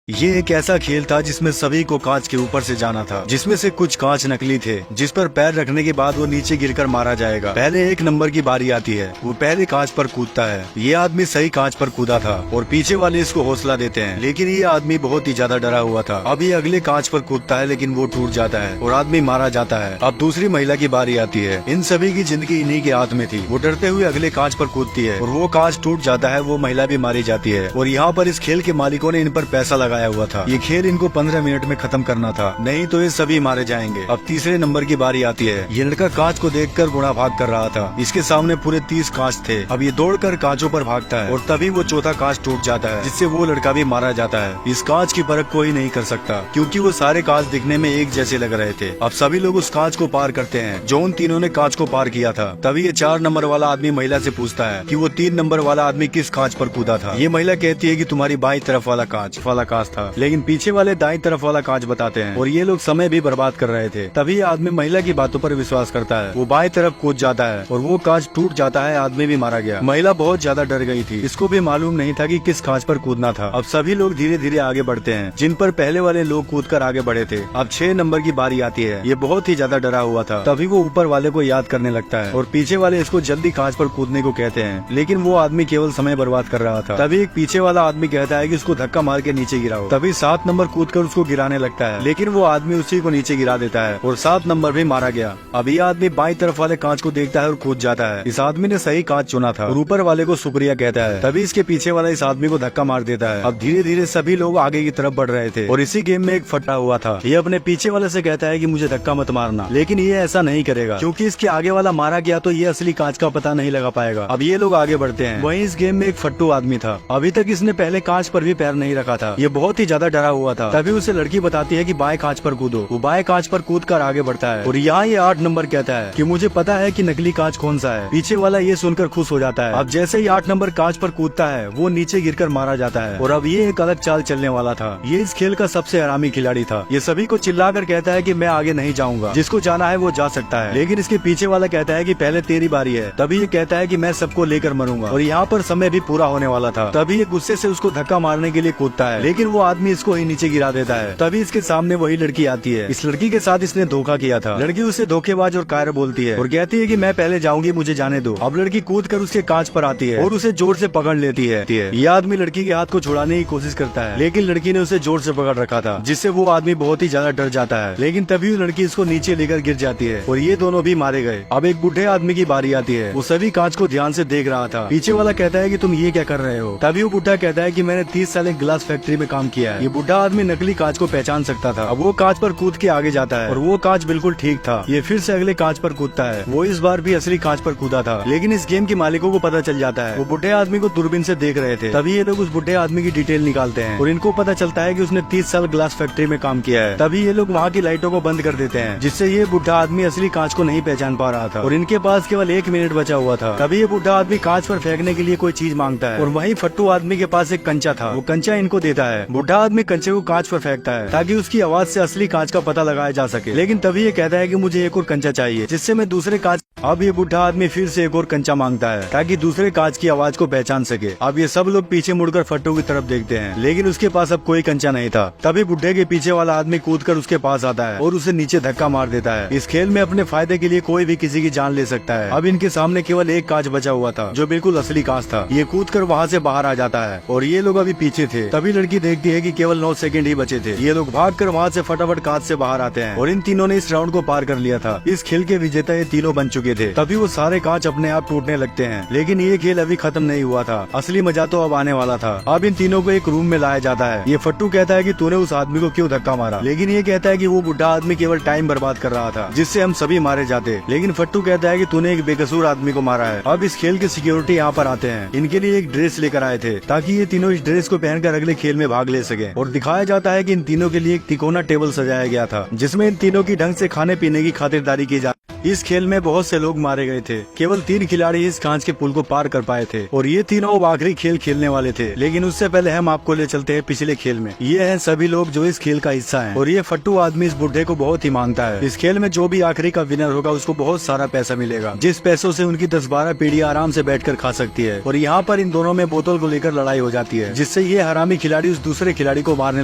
ये एक ऐसा खेल था जिसमें सभी को कांच के ऊपर से जाना था, जिसमें से कुछ कांच नकली थे, जिस पर पैर रखने के बाद वो नीचे गिरकर मारा जाएगा। पहले एक नंबर की बारी आती है, वो पहले कांच पर कूदता है। ये आदमी सही कांच पर कूदा था और पीछे वाले इसको हौसला देते हैं, लेकिन ये आदमी बहुत ही ज्यादा डरा हुआ था। अब ये अगले कांच पर कूदता है, लेकिन वो टूट जाता है और आदमी मारा जाता है। अब दूसरी महिला की बारी आती है। इन सभी की जिंदगी इन्हीं के हाथ में थी। वो डरते हुए अगले कांच पर कूदती है और वो कांच टूट जाता है। वो महिला भी मारी जाती है और यहाँ पर इस खेल के मालिकों ने इन पर पैसा लगाया हुआ था। ये खेल इनको 15 मिनट में खत्म करना था, नहीं तो ये सभी मारे जाएंगे। अब तीसरे नंबर की बारी आती है। ये लड़का कांच को देखकर गुणा भाग कर रहा था। इसके सामने पूरे 30 कांच थे। अब ये दौड़कर कांचों पर भागता है और तभी वो चौथा कांच टूट जाता है, जिससे वो लड़का भी मारा जाता है। इस कांच की परख कोई नहीं कर सकता, क्योंकि वो सारे कांच दिखने में एक जैसे लग रहे थे। अब सभी लोग उस कांच को पार करते हैं जो उन तीनों ने कांच को पार किया था। तभी ये 4 नंबर वाला आदमी महिला से पूछता है कि वो 3 नंबर वाला आदमी किस कांच पर कूदा था। ये महिला कहती है कि तुम्हारी बाईं तरफ वाला कांच था, लेकिन पीछे वाले दाईं तरफ वाला कांच बताते हैं और ये लोग समय भी बर्बाद कर रहे थे। तभी आदमी महिला की बातों पर विश्वास करता है। वो बाएं तरफ कूद जाता है और वो कांच टूट जाता है। आदमी भी मारा गया। महिला बहुत ज्यादा डर गई थी। इसको भी मालूम नहीं था कि किस कांच पर कूदना था। अब सभी लोग धीरे धीरे आगे बढ़ते हैं, जिन पर पहले वाले लोग कूदकर आगे बढ़े थे। अब 6 नंबर की बारी आती है। ये बहुत ही ज्यादा डरा हुआ था। तभी वो ऊपर वाले को याद करने लगता है और पीछे वाले इसको जल्दी कांच पर कूदने को कहते हैं, लेकिन वो आदमी केवल समय बर्बाद कर रहा था। तभी एक पीछे वाला आदमी कहता है कि उसको धक्का मार के नीचे गिराओ। तभी 7 नंबर कूदकर उसको गिराने लगता है, लेकिन वो आदमी उसी को नीचे गिरा देता है और 7 नंबर भी मारा गया। अब ये आदमी बाईं तरफ वाले कांच को देखता है और कूद जाता है। इस आदमी ने सही कांच चुना था और ऊपर वाले को शुक्रिया कहता है। तभी इसके पीछे वाला इस आदमी को धक्का मार देता है। अब धीरे धीरे सभी लोग आगे की तरफ बढ़ रहे थे और इसी गेम में एक फटा हुआ था। ये अपने पीछे वाले से कहता है कि मुझे धक्का मत मारना, लेकिन ये ऐसा नहीं करेगा, क्योंकि इसके आगे वाला मारा गया तो ये असली कांच का पता नहीं लगा पाएगा। अब ये लोग आगे बढ़ते हैं। वहीं इस गेम में एक फट्टू आदमी था। अभी तक इसने पहले कांच पर भी पैर नहीं रखा था। ये बहुत ही ज्यादा डरा हुआ था। तभी उसे लड़की बताती है कि बाएं कांच पर कूदो। वो बाएं कांच पर कूदकर आगे बढ़ता है और यहाँ ये 8 नंबर कहता है कि मुझे पता है कि नकली कांच कौन सा है। पीछे वाला ये सुनकर खुश हो जाता है। अब जैसे ही 8 नंबर कांच पर कूदता है, वो नीचे गिरकर मारा जाता है और अब ये एक अलग चाल चलने वाला था। ये इस खेल का सबसे आरामी खिलाड़ी था। ये सभी को चिल्लाकर कहता है कि मैं आगे नहीं जाऊंगा, जिसको जाना है वो जा सकता है। लेकिन इसके पीछे वाला कहता है कि पहले तेरी बारी है। तभी ये कहता है कि मैं सबको लेकर मरूंगा और यहाँ पर समय भी पूरा होने वाला था। तभी ये गुस्से से उसको धक्का मारने के लिए कूदता है, लेकिन वो आदमी इसको ही नीचे गिरा देता है। तभी इसके सामने वही लड़की आती है। इस लड़की के साथ इसने धोखा किया था। लड़की उसे धोखेबाज और कायर बोलती है और कहती है कि मैं पहले जाऊंगी, मुझे जाने दो। अब लड़की कूदकर उसके कांच पर आती है और उसे जोर से पकड़ लेती है। ये आदमी लड़की के हाथ को छुड़ाने की कोशिश करता है, लेकिन लड़की ने उसे जोर से पकड़ रखा था, जिससे वो आदमी बहुत ही ज्यादा डर जाता है। लेकिन तभी लड़की इसको नीचे लेकर गिर जाती है और ये दोनों भी मारे गए। अब एक बूढ़े आदमी की बारी आती है। वो सभी कांच को ध्यान से देख रहा था। पीछे वाला कहता है कि तुम ये क्या कर रहे हो। तभी वो बुढ़ा कहता है कि मैंने 30 साल एक ग्लास फैक्ट्री में काम किया है। ये बुढ़ा आदमी नकली कांच को पहचान सकता था। अब वो कांच पर कूद के आगे जाता है और वो कांच बिल्कुल ठीक था। ये फिर से अगले कांच पर कूदता है। वो इस बार भी असली कांच पर कूदा था, लेकिन इस गेम के मालिकों को पता चल जाता है। वो बुढ़े आदमी को दूरबीन से देख रहे थे। तभी ये लोग उस बुढ़े आदमी की डिटेल निकालते हैं और इनको पता चलता है कि उसने 30 साल ग्लास फैक्ट्री में काम किया है। तभी ये लोग वहाँ की लाइटों को बंद कर देते हैं, जिससे ये बुढ़ा आदमी असली कांच को नहीं पहचान पा रहा था और इनके पास केवल 1 मिनट बचा हुआ था। तभी ये बुढ़ा आदमी कांच पर फेंकने के लिए कोई चीज मांगता है और वहीं फट्टू आदमी के पास एक कंचा था। वो कंचा इनको देता है। बुढ़ा आदमी कंचे को कांच पर फेंकता है ताकि उसकी आवाज से असली कांच का पता लगाया जा सके, लेकिन तभी ये कहता है कि मुझे एक और कंचा चाहिए, जिससे मैं दूसरे कांच। अब ये बुढ़ा आदमी फिर से एक और कंचा मांगता है ताकि दूसरे कांच की आवाज को पहचान सके। अब ये सब लोग पीछे मुड़कर फट्टू की तरफ देखते हैं, लेकिन उसके पास अब कोई कंचा नहीं था। तभी बुढ़े के पीछे वाला आदमी कूदकर उसके पास आता है और उसे नीचे धक्का मार देता है। इस खेल में अपने फायदे के लिए कोई भी किसी की जान ले सकता है। अब इनके सामने केवल एक कांच बचा हुआ था, जो बिल्कुल असली कांच था। ये कूदकर वहाँ से बाहर आ जाता है और ये लोग अभी पीछे थे। तभी लड़की देखती है कि केवल 9 सेकंड ही बचे थे। ये लोग भागकर वहाँ से फटाफट कांच से बाहर आते हैं और इन तीनों ने इस राउंड को पार कर लिया था। इस खेल के विजेता ये तीनों बन चुके थे। तभी वो सारे कांच अपने आप टूटने लगते हैं, लेकिन ये खेल अभी खत्म नहीं हुआ था। असली मजा तो अब आने वाला था। अब इन तीनों को एक रूम में लाया जाता है। ये फट्टू कहता है कि तूने उस आदमी को क्यों धक्का मारा, लेकिन ये कहता है कि वो बुढ़ा आदमी केवल टाइम बर्बाद कर रहा था, जिससे हम सभी मारे जाते। लेकिन फट्टू कहता है कि तूने एक बेकसूर आदमी को मारा है। अब इस खेल के सिक्योरिटी यहाँ पर आते हैं। इनके लिए एक ड्रेस लेकर आए थे ताकि ये तीनों इस ड्रेस को पहनकर अगले खेल में भाग ले सके। और दिखाया जाता है कि इन तीनों के लिए एक तिकोना टेबल सजाया गया था, जिसमें इन तीनों की ढंग से खाने पीने की खातिरदारी की जाती। इस खेल में बहुत से लोग मारे गए थे। केवल 3 खिलाड़ी इस कांच के पुल को पार कर पाए थे और ये तीनों आखिरी खेल खेलने वाले थे। लेकिन उससे पहले हम आपको ले चलते हैं पिछले खेल में। ये हैं सभी लोग जो इस खेल का हिस्सा हैं और ये फट्टू आदमी इस बुढ़े को बहुत ही मांगता है। इस खेल में जो भी आखिरी का विनर होगा उसको बहुत सारा पैसा मिलेगा, जिस पैसों से उनकी 10-12 पीढ़ी आराम से बैठकर खा सकती है। और यहाँ पर इन दोनों में बोतल को लेकर लड़ाई हो जाती है, जिससे ये हरामी खिलाड़ी उस दूसरे खिलाड़ी को मारने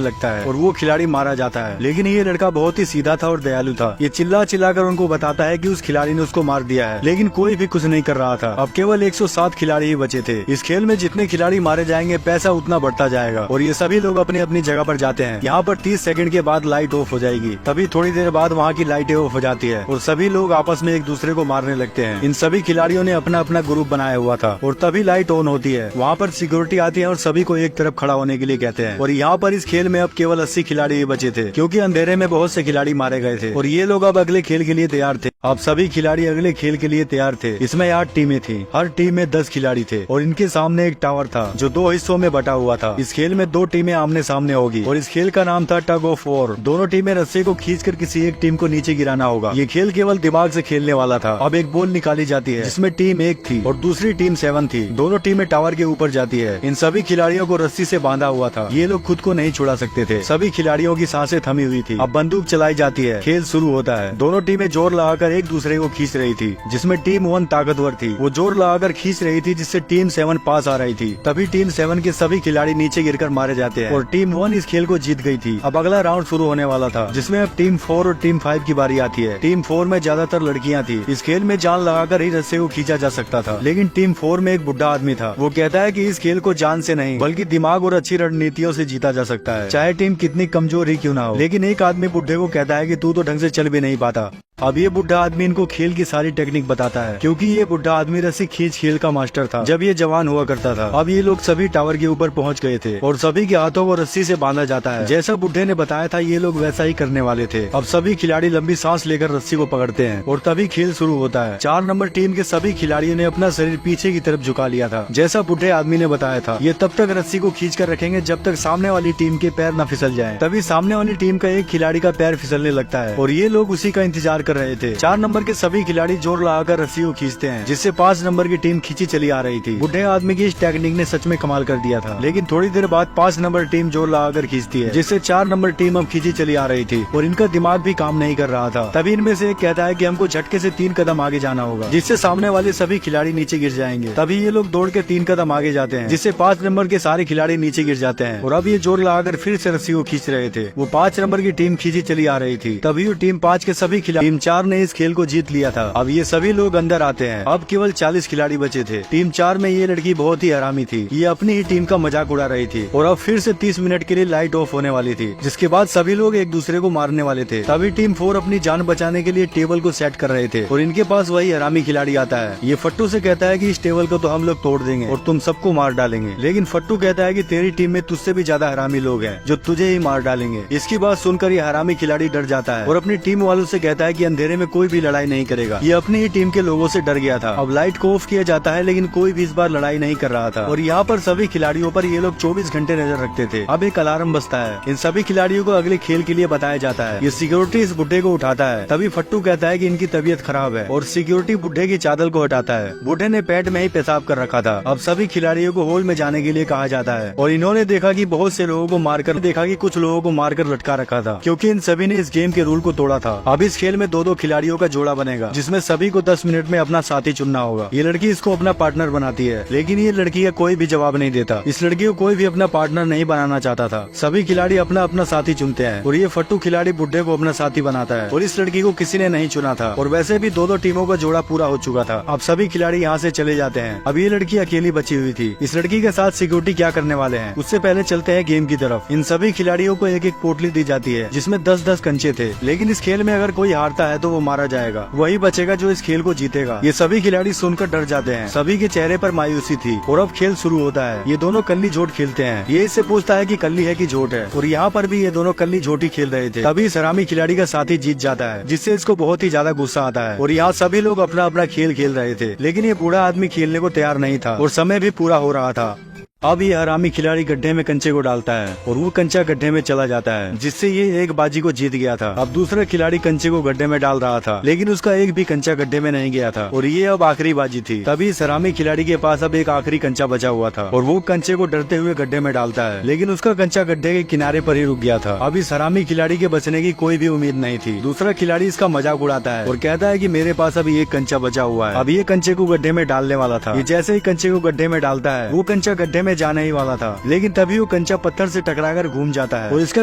लगता है और वो खिलाड़ी मारा जाता है। लेकिन ये लड़का बहुत ही सीधा था और दयालु था। ये चिल्ला कर उनको बताता है कि उस खिलाड़ी ने उसको मार दिया है, लेकिन कोई भी कुछ नहीं कर रहा था। अब केवल 107 खिलाड़ी ही बचे थे। इस खेल में जितने खिलाड़ी मारे जाएंगे पैसा उतना बढ़ता जाएगा और ये सभी लोग अपनी अपनी जगह पर जाते हैं। यहाँ पर 30 सेकंड के बाद लाइट ऑफ हो जाएगी। तभी थोड़ी देर बाद वहाँ की लाइटें ऑफ हो जाती है और सभी लोग आपस में एक दूसरे को मारने लगते हैं। इन सभी खिलाड़ियों ने अपना अपना ग्रुप बनाया हुआ था और तभी लाइट ऑन होती है। वहाँ पर सिक्योरिटी आती है और सभी को एक तरफ खड़ा होने के लिए कहते हैं। और यहाँ पर इस खेल में अब केवल 80 खिलाड़ी ही बचे थे, क्योंकि अंधेरे में बहुत से खिलाड़ी मारे गए थे और ये लोग अब अगले खेल के लिए तैयार थे। अब सभी खिलाड़ी अगले खेल के लिए तैयार थे। इसमें 8 टीमें थी, हर टीम में 10 खिलाड़ी थे और इनके सामने एक टावर था जो 2 हिस्सों में बटा हुआ था। इस खेल में 2 टीमें आमने सामने होगी और इस खेल का नाम था टग ऑफ वॉर। दोनों टीमें रस्से को खींचकर किसी एक टीम को नीचे गिराना होगा। ये खेल केवल दिमाग से खेलने वाला था। अब एक बॉल निकाली जाती है जिसमें टीम 1 थी और दूसरी टीम 7 थी। दोनों टीमें टावर के ऊपर जाती है। इन सभी खिलाड़ियों को रस्सी से बांधा हुआ था। ये लोग खुद को नहीं छुड़ा सकते थे। सभी खिलाड़ियों की सांसें थमी हुई थी। अब बंदूक चलाई जाती है। खेल शुरू होता है। दोनों टीमें जोर लगाकर एक दूसरे को खींच रही थी। जिसमें टीम 1 ताकतवर थी, वो जोर लगाकर खींच रही थी, जिससे टीम 7 पास आ रही थी। तभी टीम 7 के सभी खिलाड़ी नीचे गिरकर मारे जाते हैं और टीम 1 इस खेल को जीत गई थी। अब अगला राउंड शुरू होने वाला था, जिसमें अब टीम 4 और टीम 5 की बारी आती है। टीम 4 में ज्यादातर लड़कियां थी। इस खेल में जान लगाकर ही रस्से को खींचा जा सकता था, लेकिन टीम 4 में एक बुढ़ा आदमी था। वो कहता है कि इस खेल को जान से नहीं बल्कि दिमाग और अच्छी रणनीतियों से जीता जा सकता है, चाहे टीम कितनी कमजोर ही क्यों ना हो। लेकिन एक आदमी बुढ़े को कहता है कि तू तो ढंग से चल भी नहीं पाता। अब ये बुढ़ा आदमी इनको खेल की सारी टेक्निक बताता है, क्योंकि ये बुढ़ा आदमी रस्सी खींच खेल का मास्टर था जब ये जवान हुआ करता था। अब ये लोग सभी टावर के ऊपर पहुंच गए थे और सभी के हाथों को रस्सी से बांधा जाता है। जैसा बुढ़े ने बताया था ये लोग वैसा ही करने वाले थे। अब सभी खिलाड़ी लंबी सांस लेकर रस्सी को पकड़ते हैं और तभी खेल शुरू होता है। 4 नंबर टीम के सभी खिलाड़ियों ने अपना शरीर पीछे की तरफ झुका लिया था, जैसा बुढ़े आदमी ने बताया था। ये तब तक रस्सी को खींच कर रखेंगे जब तक सामने वाली टीम के पैर न फिसल जाएं। तभी सामने वाली टीम का एक खिलाड़ी का पैर फिसलने लगता है और ये लोग उसी का इंतजार कर रहे थे। 4 नंबर के सभी खिलाड़ी जोर लगाकर रस्सी को खींचते हैं, जिससे 5 नंबर की टीम खींची चली आ रही थी। बुढ़े आदमी की इस टेक्निक ने सच में कमाल कर दिया था। लेकिन थोड़ी देर बाद 5 नंबर टीम जोर लगाकर खींचती है, जिससे 4 नंबर टीम अब खींची चली आ रही थी और इनका दिमाग भी काम नहीं कर रहा था। तभी इनमें से एक कहता है कि हमको झटके से 3 कदम आगे जाना होगा, जिससे सामने वाले सभी खिलाड़ी नीचे गिर जाएंगे। तभी ये लोग दौड़ के 3 कदम आगे जाते हैं, जिससे 5 नंबर के सारे खिलाड़ी नीचे गिर जाते हैं और अब ये जोर लगाकर फिर से रस्सी को खींच रहे थे। वो 5 नंबर की टीम खींची चली आ रही थी। तभी वो टीम 5 के सभी खिलाड़ी टीम 4 ने इस खेल को जीत लिया था। अब ये सभी लोग अंदर आते हैं। अब केवल 40 खिलाड़ी बचे थे। टीम 4 में ये लड़की बहुत ही हरामी थी। ये अपनी ही टीम का मजाक उड़ा रही थी और अब फिर से 30 मिनट के लिए लाइट ऑफ होने वाली थी, जिसके बाद सभी लोग एक दूसरे को मारने वाले थे। तभी टीम 4 अपनी जान बचाने के लिए टेबल को सेट कर रहे थे और इनके पास वही हरामी खिलाड़ी आता है। ये फट्टू से कहता है कि इस टेबल को तो हम लोग तोड़ देंगे और तुम सबको मार डालेंगे। लेकिन फट्टू कहता है कि तेरी टीम में तुझसे भी ज्यादा हरामी लोग हैं जो तुझे ही मार डालेंगे। इसकी बात सुनकर ये हरामी खिलाड़ी डर जाता है और अपनी टीम वालों से कहता है कि अंधेरे में कोई भी लड़ाई नहीं करेगा। ये अपनी ही टीम के लोगों से डर गया था। अब लाइट को ऑफ किया जाता है, लेकिन कोई भी इस बार लड़ाई नहीं कर रहा था और यहाँ पर सभी खिलाड़ियों पर ये लोग 24 घंटे नजर रखते थे। अब एक अलार्म बजता है। इन सभी खिलाड़ियों को अगले खेल के लिए बताया जाता है। ये सिक्योरिटी इस बुढ़े को उठाता है। तभी फट्टू कहता है कि इनकी तबीयत खराब है और सिक्योरिटी बुढ़े की चादर को हटाता है। बुढ़े ने पेट में ही पेशाब कर रखा था। अब सभी खिलाड़ियों को हॉल में जाने के लिए कहा जाता है और इन्होंने देखा कि बहुत से लोगों को मारकर कुछ लोगों को मारकर लटका रखा था, क्योंकि इन सभी ने इस गेम के रूल को तोड़ा था। अब इस खेल में 2-2 खिलाड़ियों का जोड़ा बनेगा, जिसमें सभी को 10 मिनट में अपना साथी चुनना होगा। ये लड़की इसको अपना पार्टनर बनाती है, लेकिन ये लड़की का कोई भी जवाब नहीं देता। इस लड़की को कोई भी अपना पार्टनर नहीं बनाना चाहता था। सभी खिलाड़ी अपना अपना साथी चुनते हैं और ये फट्टू खिलाड़ी बुढ़े को अपना साथी बनाता है और इस लड़की को किसी ने नहीं चुना था और वैसे भी 2-2 टीमों का जोड़ा पूरा हो चुका था। अब सभी खिलाड़ी यहाँ से चले जाते हैं। अब ये लड़की अकेली बची हुई थी। इस लड़की के साथ सिक्योरिटी क्या करने वाले हैं, उससे पहले चलते हैं गेम की तरफ। इन सभी खिलाड़ियों को एक एक पोटली दी जाती है, जिसमें 10-10 कंचे थे। लेकिन इस खेल में अगर कोई हारता है तो वो मारा जाएगा। वही बचेगा जो इस खेल को जीतेगा। ये सभी खिलाड़ी सुनकर डर जाते हैं। सभी के चेहरे पर मायूसी थी और अब खेल शुरू होता है। ये दोनों कल्ली जोट खेलते हैं। ये इससे पूछता है कि कल्ली है कि जोट है और यहाँ पर भी ये दोनों कल्ली जोटी खेल रहे थे। तभी इस हरामी खिलाड़ी का साथी जीत जाता है, जिससे इसको बहुत ही ज्यादा गुस्सा आता है और यहाँ सभी लोग अपना अपना खेल खेल रहे थे। लेकिन ये बूढ़ा आदमी खेलने को तैयार नहीं था और समय भी पूरा हो रहा था। अब ये हरामी खिलाड़ी गड्ढे में कंचे को डालता है और वो कंचा गड्ढे में चला जाता है, जिससे ये एक बाजी को जीत गया था। अब दूसरा खिलाड़ी कंचे को गड्ढे में डाल रहा था, लेकिन उसका एक भी कंचा गड्ढे में नहीं गया था और ये अब आखिरी बाजी थी। तभी इस हरामी खिलाड़ी के पास अब एक आखिरी कंचा बचा हुआ था और वो कंचे को डरते हुए गड्ढे में डालता है, लेकिन उसका कंचा गड्ढे के किनारे पर ही रुक गया था। अब इस हरामी खिलाड़ी के बचने की कोई भी उम्मीद नहीं थी। दूसरा खिलाड़ी इसका मजाक उड़ाता है और कहता है कि मेरे पास अभी एक कंचा बचा हुआ है। अब ये कंचे को गड्ढे में डालने वाला था। ये जैसे ही कंचे को गड्ढे में डालता है, वो कंचा गड्ढे में जाने ही वाला था, लेकिन तभी वो कंचा पत्थर से टकराकर घूम जाता है और इसका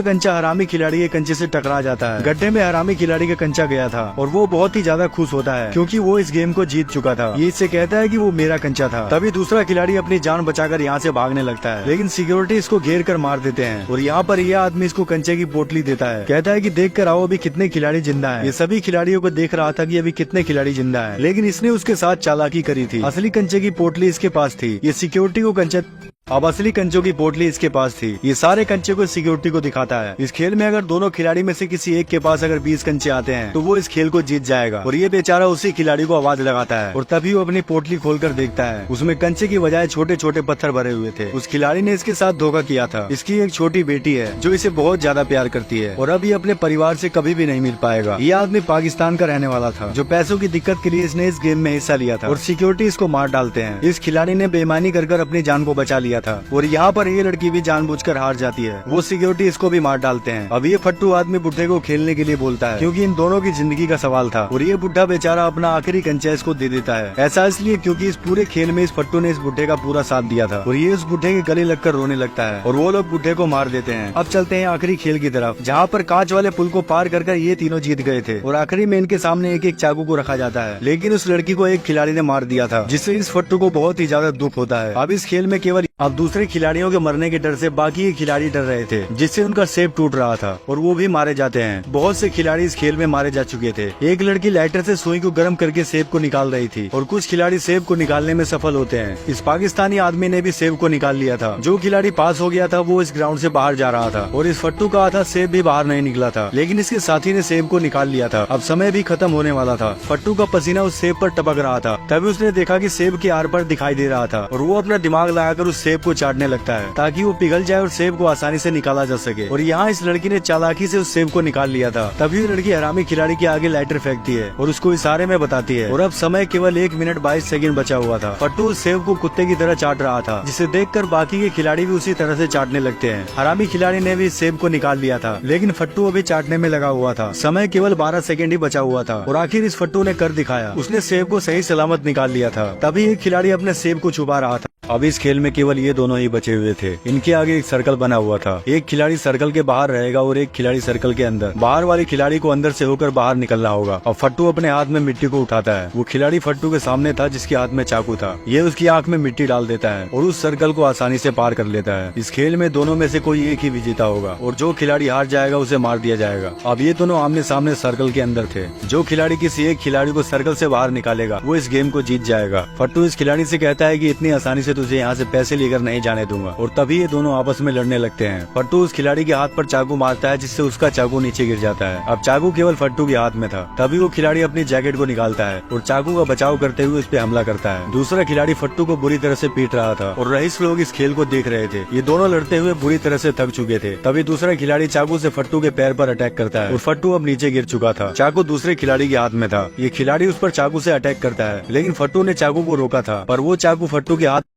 कंचा हरामी खिलाड़ी के कंचे से टकरा जाता है। गड्ढे में हरामी खिलाड़ी का कंचा गया था और वो बहुत ही ज्यादा खुश होता है क्योंकि वो इस गेम को जीत चुका था। ये इससे कहता है कि वो मेरा कंचा था। तभी दूसरा खिलाड़ी अपनी जान बचाकर यहाँ से भागने लगता है, लेकिन सिक्योरिटी इसको घेर कर मार देते हैं और यहाँ पर यह आदमी इसको कंचे की पोटली देता है। कहता है कि देख कर आओ अभी कितने खिलाड़ी जिंदा है। ये सभी खिलाड़ियों को देख रहा था कि अभी कितने खिलाड़ी जिंदा है, लेकिन इसने उसके साथ चालाकी करी थी। असली कंचे की पोटली इसके पास थी। ये सिक्योरिटी को कंचे अब असली कंचों की पोटली इसके पास थी। ये सारे कंचे को सिक्योरिटी को दिखाता है। इस खेल में अगर दोनों खिलाड़ी में से किसी एक के पास अगर 20 कंचे आते हैं तो वो इस खेल को जीत जाएगा और ये बेचारा उसी खिलाड़ी को आवाज लगाता है और तभी वो अपनी पोटली खोलकर देखता है, उसमें कंचे की बजाय छोटे छोटे पत्थर भरे हुए थे। उस खिलाड़ी ने इसके साथ धोखा किया था। इसकी एक छोटी बेटी है जो इसे बहुत ज्यादा प्यार करती है और अब ये अपने परिवार से कभी भी नहीं मिल पाएगा। ये आदमी पाकिस्तान का रहने वाला था, जो पैसों की दिक्कत के लिए इसने इस गेम में हिस्सा लिया था और सिक्योरिटी इसको मार डालते हैं। इस खिलाड़ी ने बेईमानी कर अपनी जान को बचा लिया था और यहाँ पर ये लड़की भी जानबूझकर हार जाती है। वो सिक्योरिटी इसको भी मार डालते हैं। अब ये फट्टू आदमी बुड्ढे को खेलने के लिए बोलता है क्योंकि इन दोनों की जिंदगी का सवाल था और ये बुड्ढा बेचारा अपना आखिरी कंचा इसको दे देता है। ऐसा इसलिए क्योंकि इस पूरे खेल में इस फट्टू ने इस बुड्ढे का पूरा साथ दिया था और ये उस बुड्ढे के गले लगकर रोने लगता है और वो लोग बुड्ढे को मार देते हैं। अब चलते हैं आखिरी खेल की तरफ, जहाँ पर कांच वाले पुल को पार कर ये तीनों जीत गए थे और आखिरी में इनके सामने एक एक चाकू को रखा जाता है, लेकिन उस लड़की को एक खिलाड़ी ने मार दिया था, जिससे इस फट्टू को बहुत ही ज्यादा दुख होता है। अब इस खेल में केवल अब दूसरे खिलाड़ियों के मरने के डर से बाकी के खिलाड़ी डर रहे थे, जिससे उनका सेब टूट रहा था और वो भी मारे जाते हैं। बहुत से खिलाड़ी इस खेल में मारे जा चुके थे। एक लड़की लाइटर से सुई को गर्म करके सेब को निकाल रही थी और कुछ खिलाड़ी सेब को निकालने में सफल होते हैं। इस पाकिस्तानी आदमी ने भी सेब को निकाल लिया था। जो खिलाड़ी पास हो गया था वो इस ग्राउंड से बाहर जा रहा था और इस फट्टू का आधा सेब भी बाहर नहीं निकला था, लेकिन इसके साथी ने सेब को निकाल लिया था। अब समय भी खत्म होने वाला था। फट्टू का पसीना उस सेब पर टपक रहा था। तभी उसने देखा कि सेब के आर पर दिखाई दे रहा था और वो अपना दिमाग लगाकर उस सेब को चाटने लगता है ताकि वो पिघल जाए और सेब को आसानी से निकाला जा सके। और यहाँ इस लड़की ने चालाकी से उस सेब को निकाल लिया था। तभी वो लड़की हरामी खिलाड़ी के आगे लाइटर फेंकती है और उसको इशारे में बताती है और अब समय केवल 1 मिनट 22 सेकंड बचा हुआ था। फट्टू उस सेब को कुत्ते की तरह चाट रहा था, जिसे देखकर बाकी के खिलाड़ी भी उसी तरह से चाटने लगते हैं। हरामी खिलाड़ी ने भी सेब को निकाल लिया था, लेकिन फट्टू अभी चाटने में लगा हुआ था। समय केवल 12 सेकंड ही बचा हुआ था और आखिर इस फट्टू ने कर दिखाया। उसने सेब को सही सलामत निकाल लिया था। तभी एक खिलाड़ी अपने सेब को छुपा रहा था। अब इस खेल में केवल ये दोनों ही बचे हुए थे। इनके आगे एक सर्कल बना हुआ था। एक खिलाड़ी सर्कल के बाहर रहेगा और एक खिलाड़ी सर्कल के अंदर। बाहर वाले खिलाड़ी को अंदर से होकर बाहर निकलना होगा। अब फट्टू अपने हाथ में मिट्टी को उठाता है। वो खिलाड़ी फट्टू के सामने था जिसके हाथ में चाकू था। ये उसकी आंख में मिट्टी डाल देता है और उस सर्कल को आसानी से पार कर लेता है। इस खेल में दोनों में से कोई एक ही विजेता होगा और जो खिलाड़ी हार जाएगा उसे मार दिया जाएगा। अब ये दोनों आमने सामने सर्कल के अंदर थे। जो खिलाड़ी किसी एक खिलाड़ी को सर्कल से बाहर निकालेगा वो इस गेम को जीत जाएगा। फट्टू इस खिलाड़ी से कहता है कि इतनी आसानी से तुझे यहाँ से पैसे लेकर नहीं जाने दूंगा और तभी ये दोनों आपस में लड़ने लगते हैं। फट्टू उस खिलाड़ी के हाथ पर चाकू मारता है, जिससे उसका चाकू नीचे गिर जाता है। अब चाकू केवल फट्टू के हाथ में था। तभी वो खिलाड़ी अपनी जैकेट को निकालता है और चाकू का बचाव करते हुए उस पे हमला करता है। दूसरा खिलाड़ी फट्टू को बुरी तरह से पीट रहा था और रईस लोग इस खेल को देख रहे थे। ये दोनों लड़ते हुए बुरी तरह से थक चुके थे। तभी दूसरा खिलाड़ी चाकू से फट्टू के पैर पर अटैक करता है और फट्टू अब नीचे गिर चुका था। चाकू दूसरे खिलाड़ी के हाथ में था। ये खिलाड़ी उस पर चाकू से अटैक करता है, लेकिन फट्टू ने चाकू को रोका था, पर वो चाकू फट्टू के हाथ